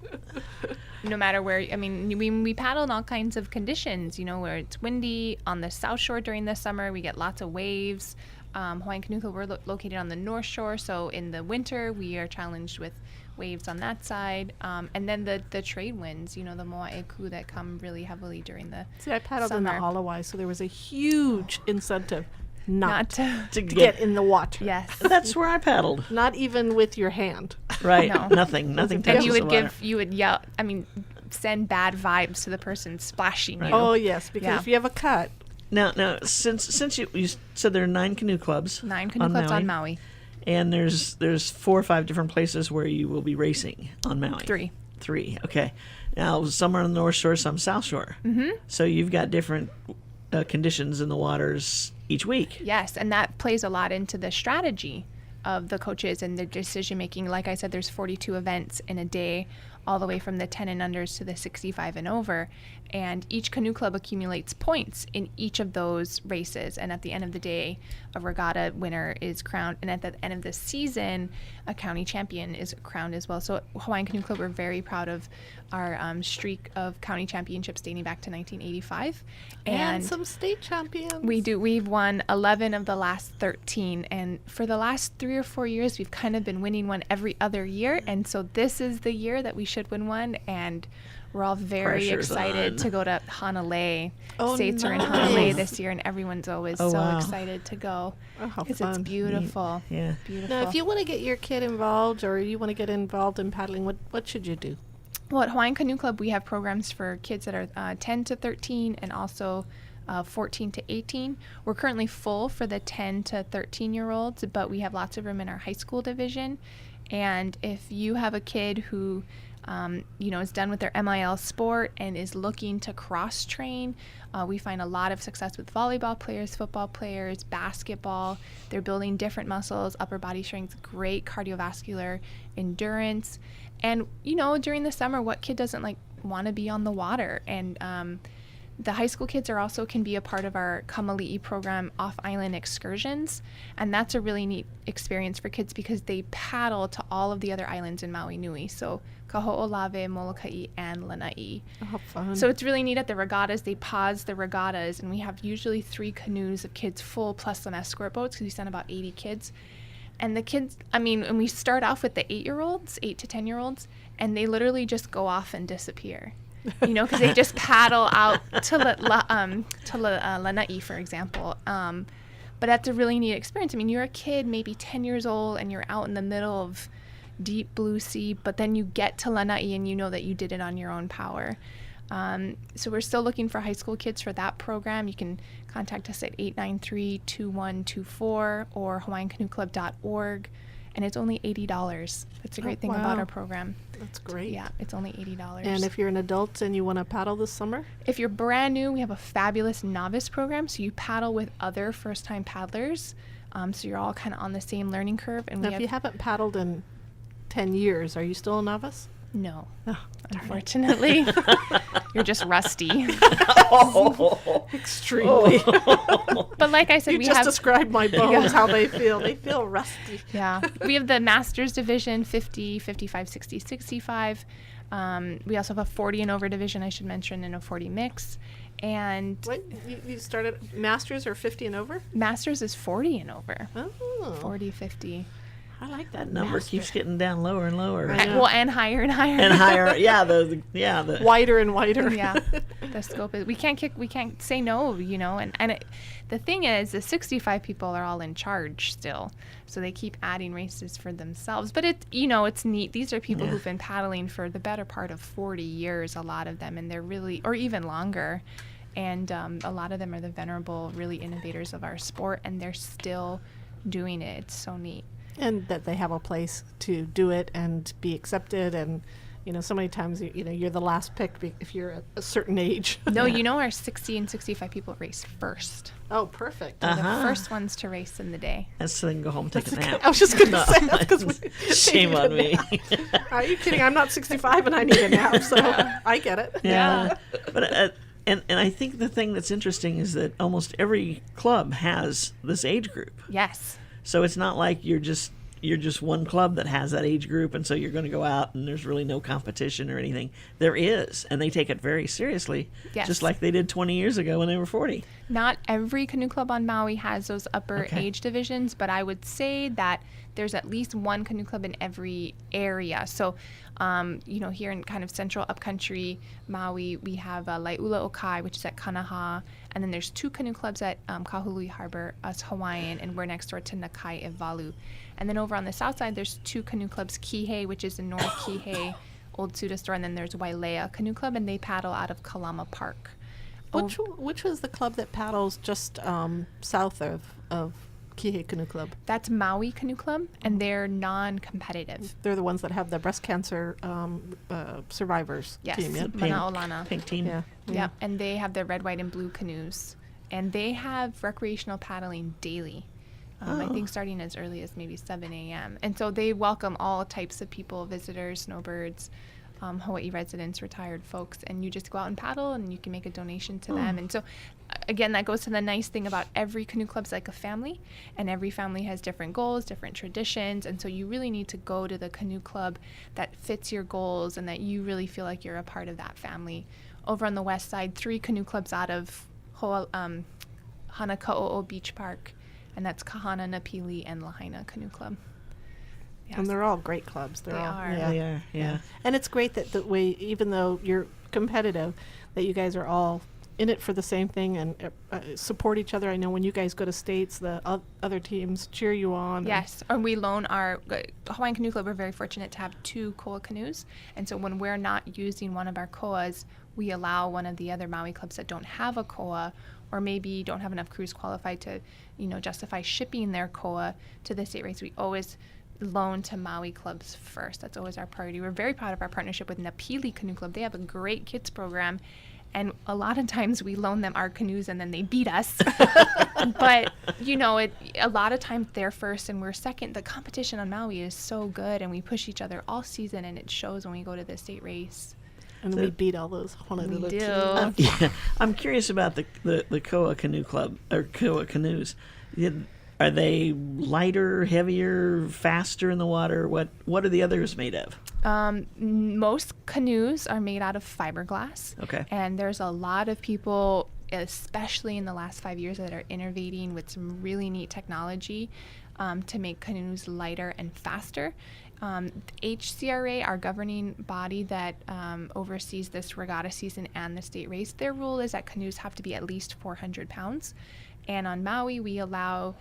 No matter where, I mean, we paddle in all kinds of conditions, where it's windy. On the South Shore during the summer, we get lots of waves. Hawaiian Canoe Club, we're located on the North Shore, so in the winter, we are challenged with waves on that side. And then the trade winds, the moaeku that come really heavily during the See, I paddled summer. in the Alawai, so there was a huge incentive not to To get in the water. yes. That's where I paddled. Not even with your hand. Right. No. Nothing And touches you the would water. you would yell, send bad vibes to the person splashing you. Oh, yes, because Yeah. if you have a cut, Now, since you said there are 9 canoe clubs, 9 canoe clubs on Maui. and there's 4 or 5 different places where you will be racing on Maui. 3. Okay. Now, some are on the North Shore, some South Shore. Mm-hmm. So you've got different conditions in the waters each week. Yes, and that plays a lot into the strategy of the coaches and the decision making. Like I said, there's 42 events in a day, all the way from the 10 and unders to the 65 and over. And each canoe club accumulates points in each of those races. And at the end of the day, a regatta winner is crowned. And at the end of the season, a county champion is crowned as well. So Hawaiian Canoe Club, we're very proud of our streak of county championships dating back to 1985. and some state champions. We do. We've won 11 of the last 13. And for the last 3 or 4 years, we've kind of been winning one every other year. And so this is the year that we should win one. And we're all very Pressure's excited on. to go to Hanalei. Oh, States are in nice. Hanalei this year, and everyone's always Oh, so wow. excited to go Oh, how because it's fun. beautiful. Yeah. Beautiful. Now, if you want to get your kid involved or you want to get involved in paddling, what should you do? Well, at Hawaiian Canoe Club, we have programs for kids that are 10 to 13 and also 14 to 18. We're currently full for the 10 to 13-year-olds, but we have lots of room in our high school division. And if you have a kid who is done with their MIL sport and is looking to cross train. We find a lot of success with volleyball players, football players, basketball. They're building different muscles, upper body strength, great cardiovascular endurance. And, during the summer, what kid doesn't want to be on the water? And the high school kids can be a part of our Kamali'i program off-island excursions. And that's a really neat experience for kids because they paddle to all of the other islands in Maui Nui. So Kaho'olawe, Molokai, and Lanai. Oh, fun. So it's really neat at the regattas. They pause the regattas, and we have usually 3 canoes of kids full plus some escort boats because we send about 80 kids. And the kids, and we start off with the 8-year-olds, 8 to 10-year-olds, and they literally just go off and disappear. Because they just paddle out to Lanai, for example. But that's a really neat experience. You're a kid, maybe 10 years old, and you're out in the middle of deep blue sea, but then you get to Lanai and you know that you did it on your own power. So we're still looking for high school kids for that program. You can contact us at 893-2124 or hawaiiancanoeclub.org, and it's only $80. That's a great thing about our program. That's great. Yeah, it's only $80. And if you're an adult and you want to paddle this summer? If you're brand new, we have a fabulous novice program, so you paddle with other first-time paddlers, so you're all kind of on the same learning curve. And now, if you haven't paddled in 10 years, are you still a novice? No, Oh, unfortunately. You're just rusty. extremely. But like I said, You we just have described my bones, how they feel. They feel rusty. yeah, we have the Masters division, 50, 55, 60, 65. We also have a 40 and over division, I should mention, and a 40 mix. And What? You started Masters or 50 and over? Masters is 40 and over. Oh. 40, 50. I like that number. Keeps getting down lower and lower. I know. Well, and higher and higher. And higher. Yeah, the Wider and wider. Yeah, the scope is. We can't say no, the thing is, the 65 people are all in charge still, so they keep adding races for themselves. But it's neat. These are people who've been paddling for the better part of 40 years, a lot of them, and they're really, or even longer. And a lot of them are the venerable, really innovators of our sport, and they're still doing it. It's so neat. And that they have a place to do it and be accepted. And, so many times, you're the last pick if you're at a certain age. No, our 60 and 65 people race first. Oh, perfect. They're the first ones to race in the day. That's so they can go home and take a nap. I was just going to say that's because Shame on me. Are you kidding? I'm not 65 and I need a nap, so I get it. Yeah. But and I think the thing that's interesting is that almost every club has this age group. Yes. So it's not like you're just one club that has that age group, and so you're going to go out and there's really no competition or anything. There is, and they take it very seriously, Yes. just like they did 20 years ago when they were 40. Not every canoe club on Maui has those upper age divisions, but I would say that there's at least one canoe club in every area. So, here in kind of central upcountry Maui, we have Lai'ula Okai, which is at Kanaha, and then there's 2 canoe clubs at Kahului Harbor, us Hawaiian, and we're next door to Nakai Ivalu. And then over on the south side, there's 2 canoe clubs, Kihei, which is in North Kihei, Old Suda Store, and then there's Wailea Canoe Club, and they paddle out of Kalama Park. Which was the club that paddles just south of Kihei Canoe Club? That's Maui Canoe Club, and they're non-competitive. They're the ones that have the breast cancer survivors Yes, team, yeah? Mana'olana. Pink team. Yeah. Yeah, and they have the red, white, and blue canoes. And they have recreational paddling daily. I think starting as early as maybe 7 a.m. And so they welcome all types of people, visitors, snowbirds, Hawaii residents, retired folks. And you just go out and paddle, and you can make a donation to them. And so, again, that goes to the nice thing about every canoe club's like a family. And every family has different goals, different traditions. And so you really need to go to the canoe club that fits your goals and that you really feel like you're a part of that family. Over on the west side, 3 canoe clubs out of Hanaka'o'o Beach Park, and that's Kahana, Napili, and Lahaina Canoe Club. Yes. And they're all great clubs. They all, are. They are, yeah. And it's great that the way, even though you're competitive, that you guys are all in it for the same thing and support each other. I know when you guys go to states, the other teams cheer you on. Yes, and we loan our Hawaiian Canoe Club. We're very fortunate to have 2 koa canoes, and so when we're not using one of our koas, we allow one of the other Maui clubs that don't have a koa, or maybe don't have enough crews qualified to, justify shipping their koa to the state race. We always loan to Maui clubs first. That's always our priority. We're very proud of our partnership with Napili Canoe Club. They have a great kids program, and a lot of times we loan them our canoes and then they beat us. But, you know, a lot of times they're first and we're second. The competition on Maui is so good, and we push each other all season, and it shows when we go to the state race. And we beat all those Honolulu We do. teams. Yeah, I'm curious about the Koa Canoe Club, or Koa canoes. Are they lighter, heavier, faster in the water? What are the others made of? Most canoes are made out of fiberglass. Okay. And there's a lot of people, especially in the last 5 years, that are innovating with some really neat technology to make canoes lighter and faster. HCRA, our governing body that oversees this regatta season and the state race, their rule is that canoes have to be at least 400 pounds. And on Maui, we allow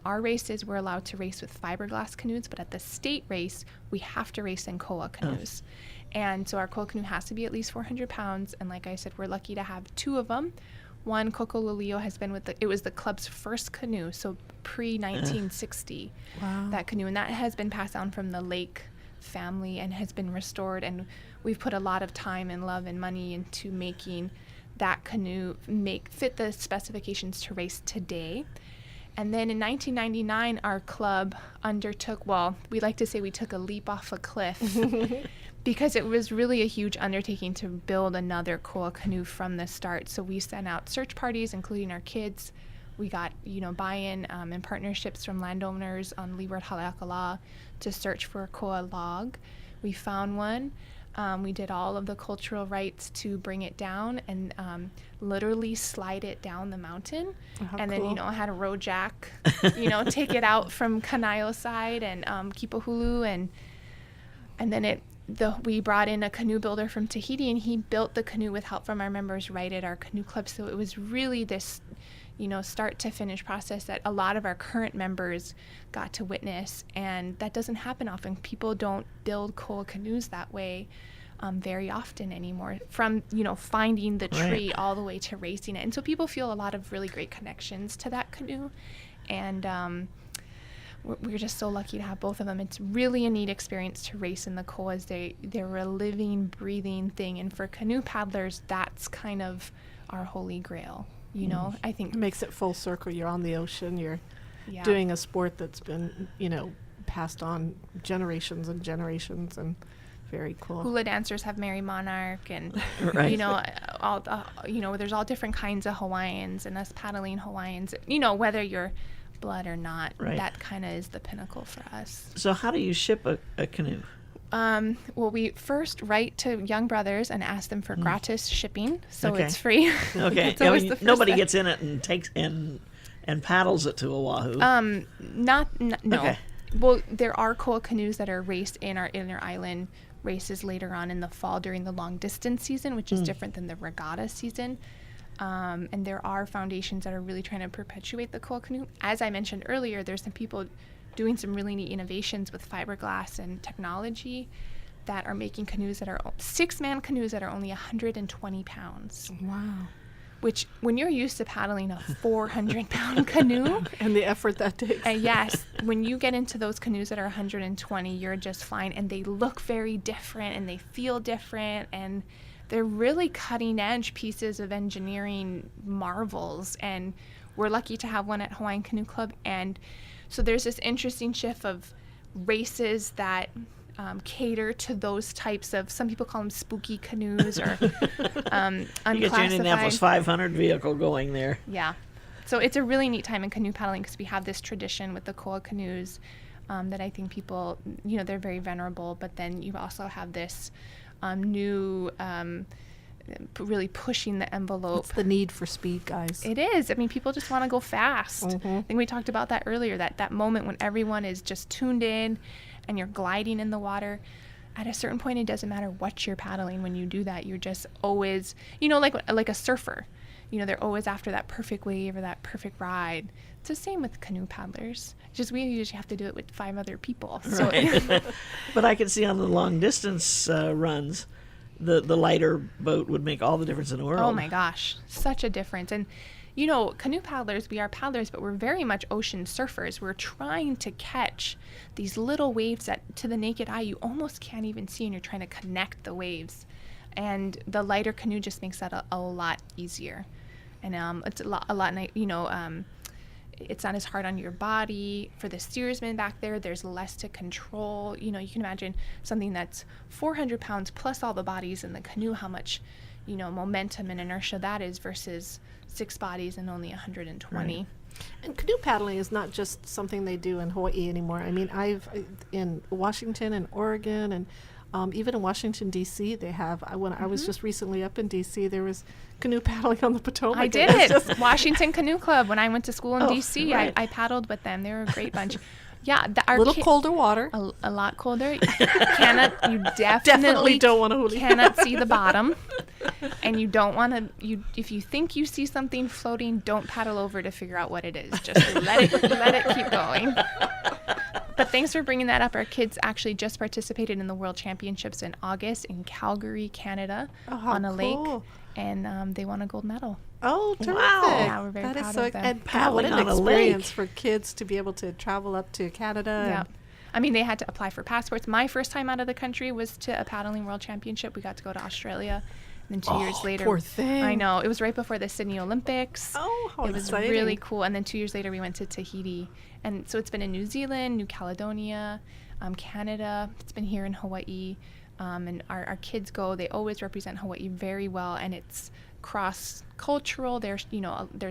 our races, we're allowed to race with fiberglass canoes, but at the state race, we have to race in Koa canoes. And so our Koa canoe has to be at least 400 pounds. And like I said, we're lucky to have two of them. One, Koko Lolio, has been with it was the club's first canoe, so pre-1960, Wow. that canoe. And that has been passed down from the Lake family and has been restored. And we've put a lot of time and love and money into making that canoe fit the specifications to race today. And then in 1999, our club undertook, well, we like to say we took a leap off a cliff because it was really a huge undertaking to build another Koa canoe from the start. So we sent out search parties, including our kids. We got, buy-in and partnerships from landowners on Leeward Haleakala to search for a Koa log. We found one. We did all of the cultural rites to bring it down and literally slide it down the mountain. How And cool. then, I had a road jack, take it out from Kanaio side and Kipahulu. And then we brought in a canoe builder from Tahiti, and he built the canoe with help from our members right at our canoe club. So it was really this, start to finish process that a lot of our current members got to witness. And that doesn't happen often. People don't build Koa canoes that way very often anymore, from, finding the tree Right. all the way to racing it. And so people feel a lot of really great connections to that canoe. And we're just so lucky to have both of them. It's really a neat experience to race in the Koas. They're a living, breathing thing. And for canoe paddlers, that's kind of our holy grail. I think It makes it full circle. You're on the ocean. You're doing a sport that's been, passed on generations and generations, and very cool. hula dancers have Mary Monarch, and Right. there's all different kinds of Hawaiians, and us paddling Hawaiians. Whether you're blood or not, Right. that kind of is the pinnacle for us. So how do you ship a canoe? Well, we first write to Young Brothers and ask them for gratis shipping, so Okay. it's free. Okay. It's always the first Nobody step. gets in it and takes and paddles it to Oahu. No. Okay. Well, there are Koa canoes that are raced in our inner island races later on in the fall during the long distance season, which is different than the regatta season. And there are foundations that are really trying to perpetuate the Koa canoe. As I mentioned earlier, there's some people doing some really neat innovations with fiberglass and technology that are making canoes that are 6-man canoes that are only 120 pounds. Wow. Which, when you're used to paddling a 400-pound canoe, And the effort that takes. yes, when you get into those canoes that are 120, you're just fine. And they look very different and they feel different. And they're really cutting edge pieces of engineering marvels. And we're lucky to have one at Hawaiian Canoe Club. And so there's this interesting shift of races that cater to those types of, some people call them spooky canoes or you get your Indianapolis unclassified. 500 vehicle going there. Yeah. So it's a really neat time in canoe paddling because we have this tradition with the Koa canoes that I think people, they're very venerable, but then you also have this new, really pushing the envelope. It's the need for speed, guys. It is. I mean, people just want to go fast. I think we talked about that earlier, that moment when everyone is just tuned in and you're gliding in the water. At a certain point, it doesn't matter what you're paddling. When you do that, you're just always, like a surfer. They're always after that perfect wave or that perfect ride. It's the same with canoe paddlers. Just we usually have to do it with 5 other people. So Right. But I can see on the long distance runs, the lighter boat would make all the difference in the world. oh my gosh, such a difference. And canoe paddlers, we are paddlers, but we're very much ocean surfers. We're trying to catch these little waves that to the naked eye you almost can't even see, and you're trying to connect the waves. And the lighter canoe just makes that a lot easier. And it's a lot it's not as hard on your body. For the steersman back there, there's less to control. You can imagine something that's 400 pounds plus all the bodies in the canoe, how much, momentum and inertia that is versus 6 bodies and only 120. Right. And canoe paddling is not just something they do in Hawaii anymore. I mean, in Washington and Oregon and even in Washington, D.C., they have. When I was just recently up in D.C., there was canoe paddling on the Potomac. I did it. Washington Canoe Club. When I went to school in D.C., right. I paddled with them. They were a great bunch. Yeah, a little colder water. A lot colder. You definitely don't want to cannot see the bottom. And you don't want to, if you think you see something floating, don't paddle over to figure out what it is. Just let it keep going. But thanks for bringing that up. Our kids actually just participated in the World Championships in August in Calgary, Canada, on a lake, and they won a gold medal. Oh, terrific. Wow. Yeah, we're very proud of them. And what Paddling an on a experience lake. for kids to be able to travel up to Canada. Yeah. I mean, they had to apply for passports. My first time out of the country was to a paddling world championship. We got to go to Australia. And then 2 years later, poor thing. I know, it was right before the Sydney Olympics. Oh, how it was exciting. really cool. And then 2 years later, we went to Tahiti. And so it's been in New Zealand, New Caledonia, Canada. It's been here in Hawaii. And our kids go. They always represent Hawaii very well. And it's cross-cultural. There's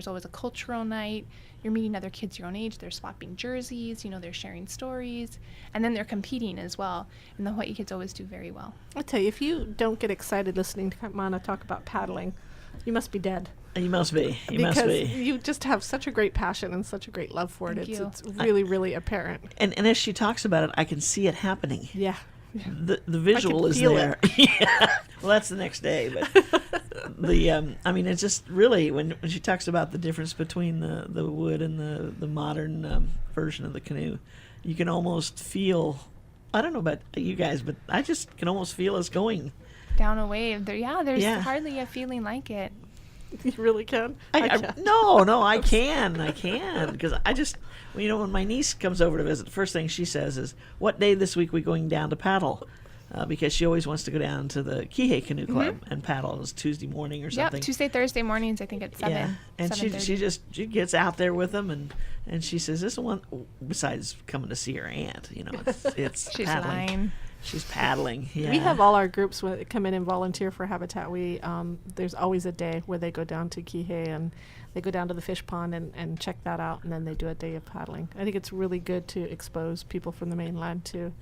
always a cultural night. You're meeting other kids your own age. They're swapping jerseys. They're sharing stories. And then they're competing as well. And the Hawaii kids always do very well. I'll tell you, if you don't get excited listening to Kamana talk about paddling, you must be dead. You must be. Because you just have such a great passion and such a great love for it. Thank you. It's really, really apparent. And as she talks about it, I can see it happening. Yeah. The visual is feel there. Yeah. Well, that's the next day, but it's just really when she talks about the difference between the wood and the modern version of the canoe, you can almost feel. I don't know about you guys, but I just can almost feel us going Down a wave. There's hardly a feeling like it. You really can? No, I can, because I just, when my niece comes over to visit, the first thing she says is, "What day this week we going down to paddle?" Because she always wants to go down to the Kihei Canoe Club and paddle. It's Tuesday morning or something. Yep, Tuesday, Thursday mornings. I think at 7. Yeah, and she gets out there with them, and she says, "This one, besides coming to see her aunt, it's She's paddling." lying. She's paddling. Yeah. We have all our groups when they come in and volunteer for Habitat. There's always a day where they go down to Kihei and they go down to the fish pond and check that out, and then they do a day of paddling. I think it's really good to expose people from the mainland to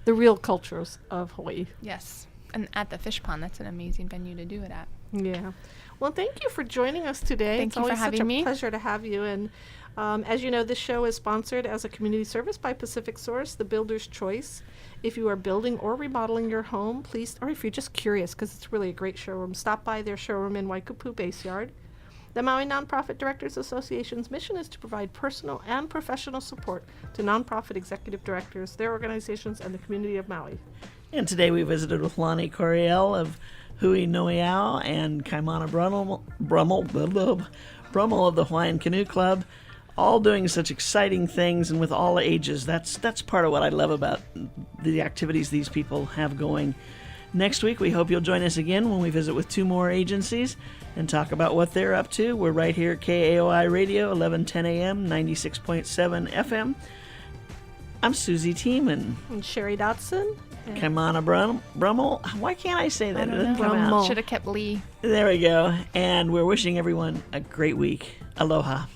the real cultures of Hawaii. Yes. And at the fish pond, that's an amazing venue to do it at. Yeah. Well, thank you for joining us today. Thank you for having It's always such me. a pleasure to have you. And as you know, this show is sponsored as a community service by Pacific Source, the Builder's Choice. If you are building or remodeling your home, please, or if you're just curious, because it's really a great showroom, stop by their showroom in Waikupu Base Yard. The Maui Nonprofit Directors Association's mission is to provide personal and professional support to nonprofit executive directors, their organizations, and the community of Maui. And today we visited with Lonnie Coriel of Hui Noiao and Kaimana Brummel of the Hawaiian Canoe Club, all doing such exciting things and with all ages. That's part of what I love about the activities these people have going. Next week, we hope you'll join us again when we visit with 2 more agencies and talk about what they're up to. We're right here at KAOI Radio, 1110 AM, 96.7 FM. I'm Susie Tiemann. And Sherry Dotson. Kaimana Brummel. Why can't I say that? I It don't doesn't come Brummel. out. Should have kept Lee. There we go. And we're wishing everyone a great week. Aloha.